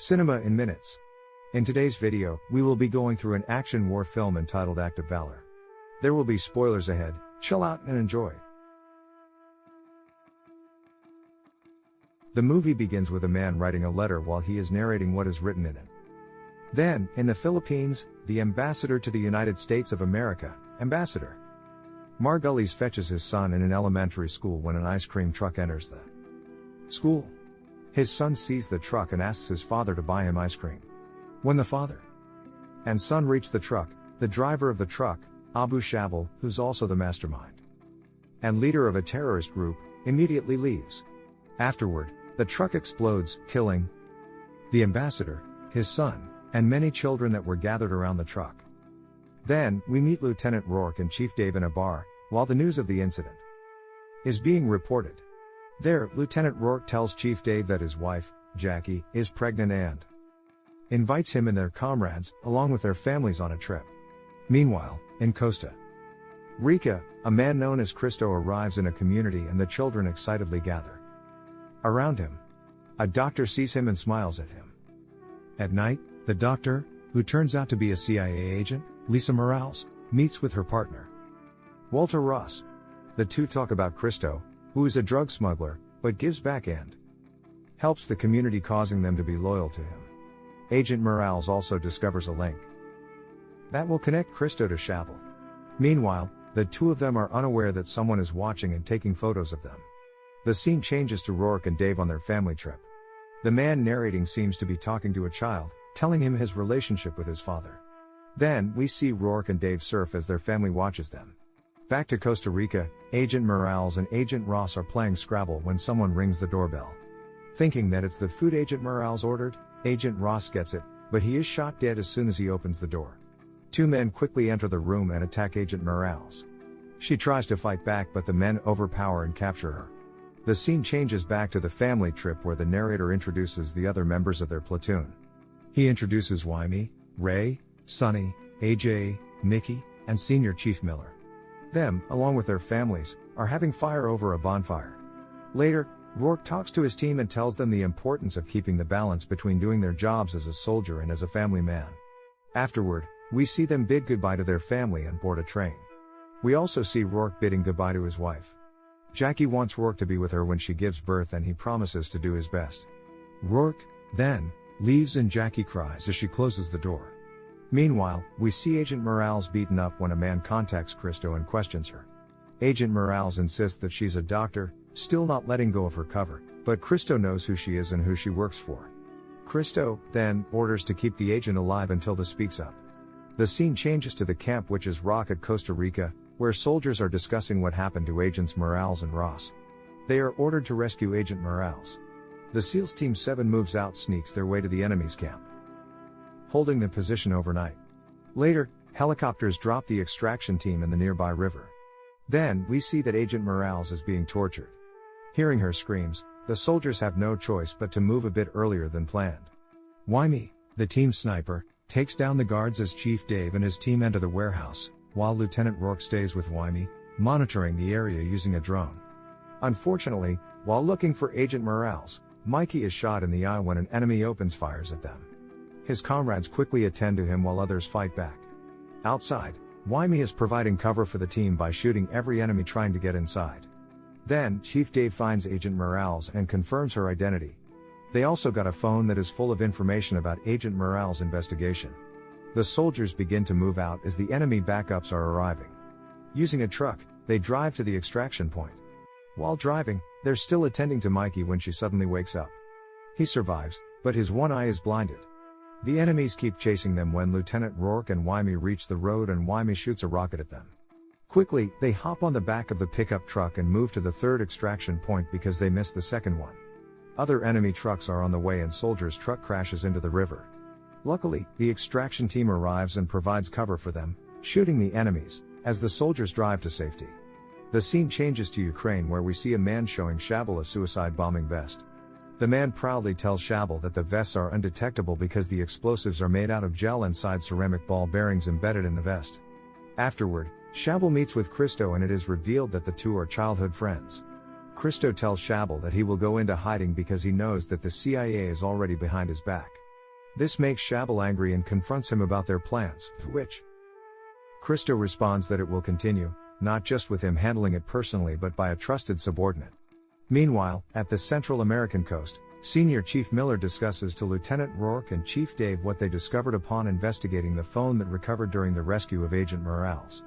Cinema in minutes. In today's video, we will be going through an action war film entitled Act of Valor. There will be spoilers ahead, chill out and enjoy. The movie begins with a man writing a letter while he is narrating what is written in it. Then, in the Philippines, the ambassador to the United States of America, Ambassador Margulies fetches his son in an elementary school when an ice cream truck enters the school. His son sees the truck and asks his father to buy him ice cream. When the father and son reach the truck, the driver of the truck, Abu Shabal, who's also the mastermind and leader of a terrorist group, immediately leaves. Afterward, the truck explodes, killing the ambassador, his son, and many children that were gathered around the truck. Then, we meet Lieutenant Rourke and Chief Dave in a bar, while the news of the incident is being reported. There, Lieutenant Rourke tells Chief Dave that his wife, Jackie, is pregnant and invites him and their comrades, along with their families, on a trip. Meanwhile, in Costa Rica, a man known as Cristo arrives in a community and the children excitedly gather around him. A doctor sees him and smiles at him. At night, the doctor, who turns out to be a CIA agent, Lisa Morales, meets with her partner, Walter Ross. The two talk about Cristo, who is a drug smuggler, but gives back and helps the community, causing them to be loyal to him. Agent Morales also discovers a link that will connect Cristo to Shabal. Meanwhile, the two of them are unaware that someone is watching and taking photos of them. The scene changes to Rourke and Dave on their family trip. The man narrating seems to be talking to a child, telling him his relationship with his father. Then, we see Rourke and Dave surf as their family watches them. Back to Costa Rica, Agent Morales and Agent Ross are playing Scrabble when someone rings the doorbell. Thinking that it's the food Agent Morales ordered, Agent Ross gets it, but he is shot dead as soon as he opens the door. Two men quickly enter the room and attack Agent Morales. She tries to fight back, but the men overpower and capture her. The scene changes back to the family trip where the narrator introduces the other members of their platoon. He introduces Wyme, Ray, Sonny, AJ, Mickey, and Senior Chief Miller. Them, along with their families, are having fire over a bonfire. Later, Rourke talks to his team and tells them the importance of keeping the balance between doing their jobs as a soldier and as a family man. Afterward, we see them bid goodbye to their family and board a train. We also see Rourke bidding goodbye to his wife. Jackie wants Rourke to be with her when she gives birth, and he promises to do his best. Rourke, then, leaves and Jackie cries as she closes the door. Meanwhile, we see Agent Morales beaten up when a man contacts Cristo and questions her. Agent Morales insists that she's a doctor, still not letting go of her cover, but Cristo knows who she is and who she works for. Cristo, then, orders to keep the agent alive until the speaks up. The scene changes to the Camp Witches Rock at Costa Rica, where soldiers are discussing what happened to Agents Morales and Ross. They are ordered to rescue Agent Morales. The SEALs Team 7 moves out, sneaks their way to the enemy's camp, holding the position overnight. Later, helicopters drop the extraction team in the nearby river. Then, we see that Agent Morales is being tortured. Hearing her screams, the soldiers have no choice but to move a bit earlier than planned. Wyme, the team sniper, takes down the guards as Chief Dave and his team enter the warehouse, while Lieutenant Rourke stays with Wyme, monitoring the area using a drone. Unfortunately, while looking for Agent Morales, Mikey is shot in the eye when an enemy opens fires at them. His comrades quickly attend to him while others fight back. Outside, Wyme is providing cover for the team by shooting every enemy trying to get inside. Then, Chief Dave finds Agent Morales and confirms her identity. They also got a phone that is full of information about Agent Morales' investigation. The soldiers begin to move out as the enemy backups are arriving. Using a truck, they drive to the extraction point. While driving, they're still attending to Mikey when she suddenly wakes up. He survives, but his one eye is blinded. The enemies keep chasing them when Lieutenant Rourke and Wyme reach the road and Wyme shoots a rocket at them. Quickly, they hop on the back of the pickup truck and move to the third extraction point because they missed the second one. Other enemy trucks are on the way and soldiers' truck crashes into the river. Luckily, the extraction team arrives and provides cover for them, shooting the enemies, as the soldiers drive to safety. The scene changes to Ukraine where we see a man showing Shabal a suicide bombing vest. The man proudly tells Shabal that the vests are undetectable because the explosives are made out of gel inside ceramic ball bearings embedded in the vest. Afterward, Shabal meets with Cristo and it is revealed that the two are childhood friends. Cristo tells Shabal that he will go into hiding because he knows that the CIA is already behind his back. This makes Shabal angry and confronts him about their plans, to which Christo responds that it will continue, not just with him handling it personally but by a trusted subordinate. Meanwhile, at the Central American coast, Senior Chief Miller discusses to Lieutenant Rourke and Chief Dave what they discovered upon investigating the phone that recovered during the rescue of Agent Morales.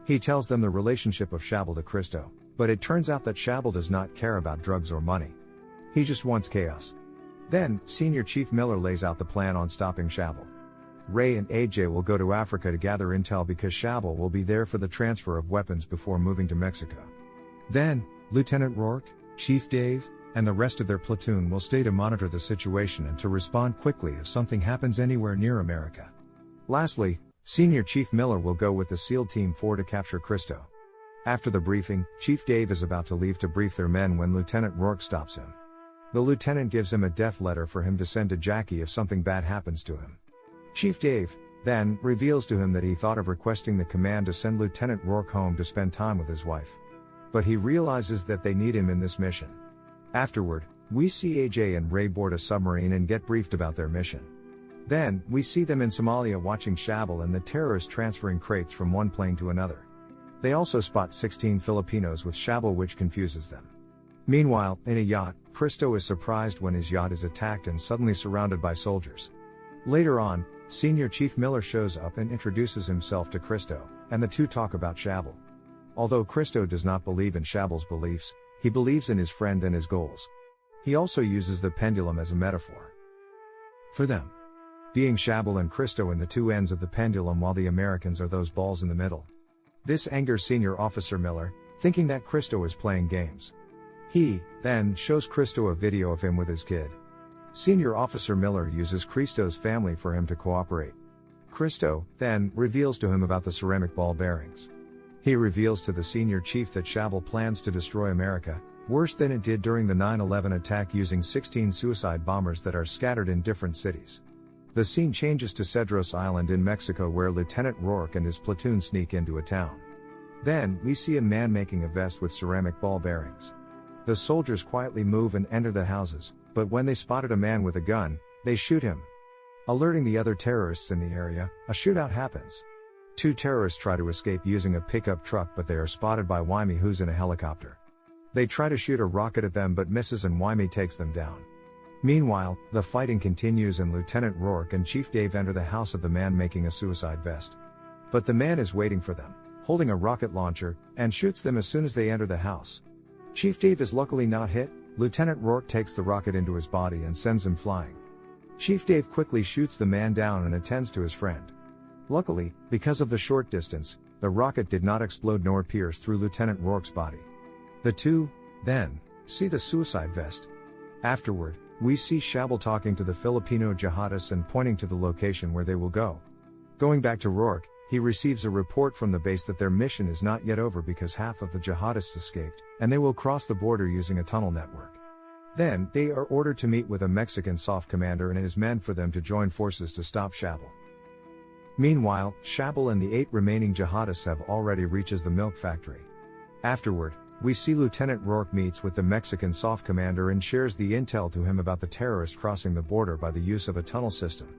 He tells them the relationship of Shabal to Christo, but it turns out that Shabal does not care about drugs or money. He just wants chaos. Then, Senior Chief Miller lays out the plan on stopping Shabal. Ray and AJ will go to Africa to gather intel because Shabal will be there for the transfer of weapons before moving to Mexico. Then, Lieutenant Rourke, Chief Dave, and the rest of their platoon will stay to monitor the situation and to respond quickly if something happens anywhere near America. Lastly, Senior Chief Miller will go with the SEAL Team 4 to capture Christo. After the briefing, Chief Dave is about to leave to brief their men when Lieutenant Rourke stops him. The lieutenant gives him a death letter for him to send to Jackie if something bad happens to him. Chief Dave, then, reveals to him that he thought of requesting the command to send Lieutenant Rourke home to spend time with his wife. But he realizes that they need him in this mission. Afterward, we see AJ and Ray board a submarine and get briefed about their mission. Then, we see them in Somalia watching Shabal and the terrorists transferring crates from one plane to another. They also spot 16 Filipinos with Shabal, which confuses them. Meanwhile, in a yacht, Christo is surprised when his yacht is attacked and suddenly surrounded by soldiers. Later on, Senior Chief Miller shows up and introduces himself to Christo, and the two talk about Shabal. Although Christo does not believe in Shabal's beliefs, he believes in his friend and his goals. He also uses the pendulum as a metaphor for them, being Shabal and Christo in the two ends of the pendulum while the Americans are those balls in the middle. This angers Senior Officer Miller, thinking that Christo is playing games. He, then, shows Christo a video of him with his kid. Senior Officer Miller uses Christo's family for him to cooperate. Christo, then, reveals to him about the ceramic ball bearings. He reveals to the Senior Chief that Shabal plans to destroy America, worse than it did during the 9/11 attack using 16 suicide bombers that are scattered in different cities. The scene changes to Cedros Island in Mexico where Lieutenant Rourke and his platoon sneak into a town. Then, we see a man making a vest with ceramic ball bearings. The soldiers quietly move and enter the houses, but when they spotted a man with a gun, they shoot him. Alerting the other terrorists in the area, a shootout happens. Two terrorists try to escape using a pickup truck, but they are spotted by Wyme, who's in a helicopter. They try to shoot a rocket at them but misses and Wyme takes them down. Meanwhile, the fighting continues and Lieutenant Rourke and Chief Dave enter the house of the man making a suicide vest. But the man is waiting for them, holding a rocket launcher, and shoots them as soon as they enter the house. Chief Dave is luckily not hit. Lieutenant Rourke takes the rocket into his body and sends him flying. Chief Dave quickly shoots the man down and attends to his friend. Luckily, because of the short distance, the rocket did not explode nor pierce through Lieutenant Rourke's body. The two, then, see the suicide vest. Afterward, we see Shabal talking to the Filipino jihadists and pointing to the location where they will go. Going back to Rourke, he receives a report from the base that their mission is not yet over because half of the jihadists escaped, and they will cross the border using a tunnel network. Then, they are ordered to meet with a Mexican SOF commander and his men for them to join forces to stop Shabal. Meanwhile, Shabal and the 8 remaining jihadists have already reached the milk factory. Afterward, we see Lieutenant Rourke meets with the Mexican SOF commander and shares the intel to him about the terrorists crossing the border by the use of a tunnel system.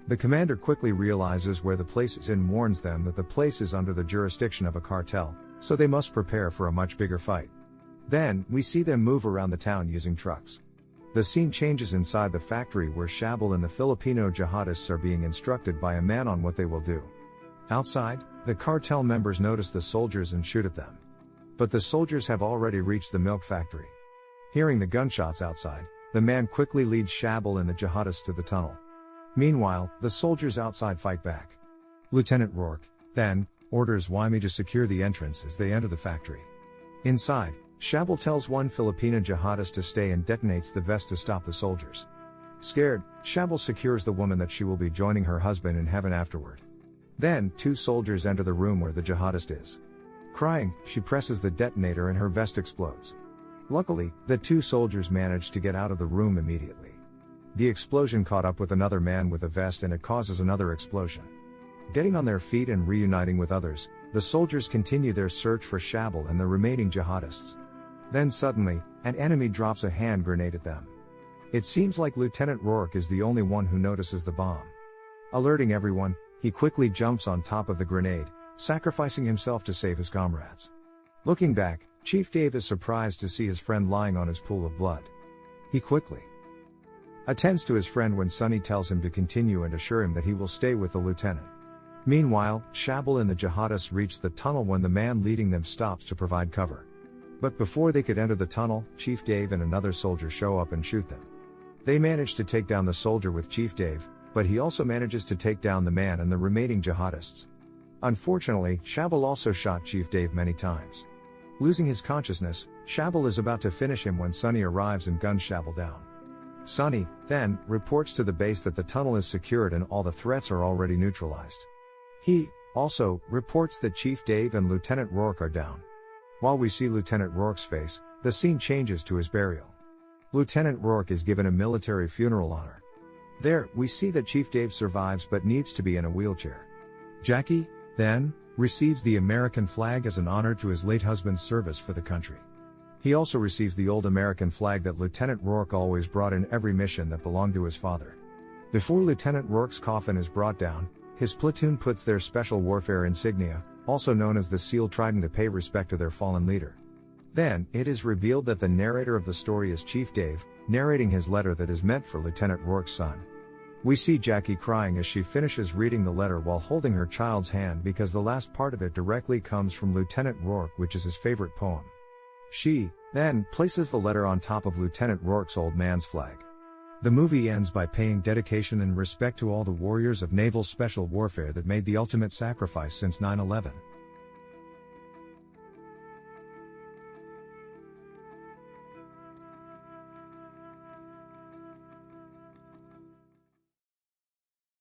The commander quickly realizes where the place is and warns them that the place is under the jurisdiction of a cartel, so they must prepare for a much bigger fight. Then, we see them move around the town using trucks. The scene changes inside the factory where Shabal and the Filipino jihadists are being instructed by a man on what they will do. Outside, the cartel members notice the soldiers and shoot at them. But the soldiers have already reached the milk factory. Hearing the gunshots outside, the man quickly leads Shabal and the jihadists to the tunnel. Meanwhile, the soldiers outside fight back. Lieutenant Rourke, then, orders Wyme to secure the entrance as they enter the factory. Inside, Shabal tells one Filipino jihadist to stay and detonates the vest to stop the soldiers. Scared, Shabal secures the woman that she will be joining her husband in heaven afterward. Then, 2 soldiers enter the room where the jihadist is. Crying, she presses the detonator and her vest explodes. Luckily, the 2 soldiers manage to get out of the room immediately. The explosion caught up with another man with a vest and it causes another explosion. Getting on their feet and reuniting with others, the soldiers continue their search for Shabal and the remaining jihadists. Then suddenly, an enemy drops a hand grenade at them. It seems like Lieutenant Rourke is the only one who notices the bomb. Alerting everyone, he quickly jumps on top of the grenade, sacrificing himself to save his comrades. Looking back, Chief Dave is surprised to see his friend lying on his pool of blood. He quickly attends to his friend when Sonny tells him to continue and assure him that he will stay with the lieutenant. Meanwhile, Shabal and the jihadists reach the tunnel when the man leading them stops to provide cover. But before they could enter the tunnel, Chief Dave and another soldier show up and shoot them. They manage to take down the soldier with Chief Dave, but he also manages to take down the man and the remaining jihadists. Unfortunately, Shabal also shot Chief Dave many times. Losing his consciousness, Shabal is about to finish him when Sonny arrives and guns Shabal down. Sonny, then, reports to the base that the tunnel is secured and all the threats are already neutralized. He, also, reports that Chief Dave and Lieutenant Rourke are down. While we see Lieutenant Rourke's face, the scene changes to his burial. Lieutenant Rourke is given a military funeral honor. There, we see that Chief Dave survives but needs to be in a wheelchair. Jackie, then, receives the American flag as an honor to his late husband's service for the country. He also receives the old American flag that Lieutenant Rourke always brought in every mission that belonged to his father. Before Lieutenant Rourke's coffin is brought down, his platoon puts their special warfare insignia, also known as the Seal Trident, to pay respect to their fallen leader. Then, it is revealed that the narrator of the story is Chief Dave, narrating his letter that is meant for Lieutenant Rourke's son. We see Jackie crying as she finishes reading the letter while holding her child's hand because the last part of it directly comes from Lieutenant Rourke, which is his favorite poem. She, then, places the letter on top of Lieutenant Rourke's old man's flag. The movie ends by paying dedication and respect to all the warriors of naval special warfare that made the ultimate sacrifice since 9/11.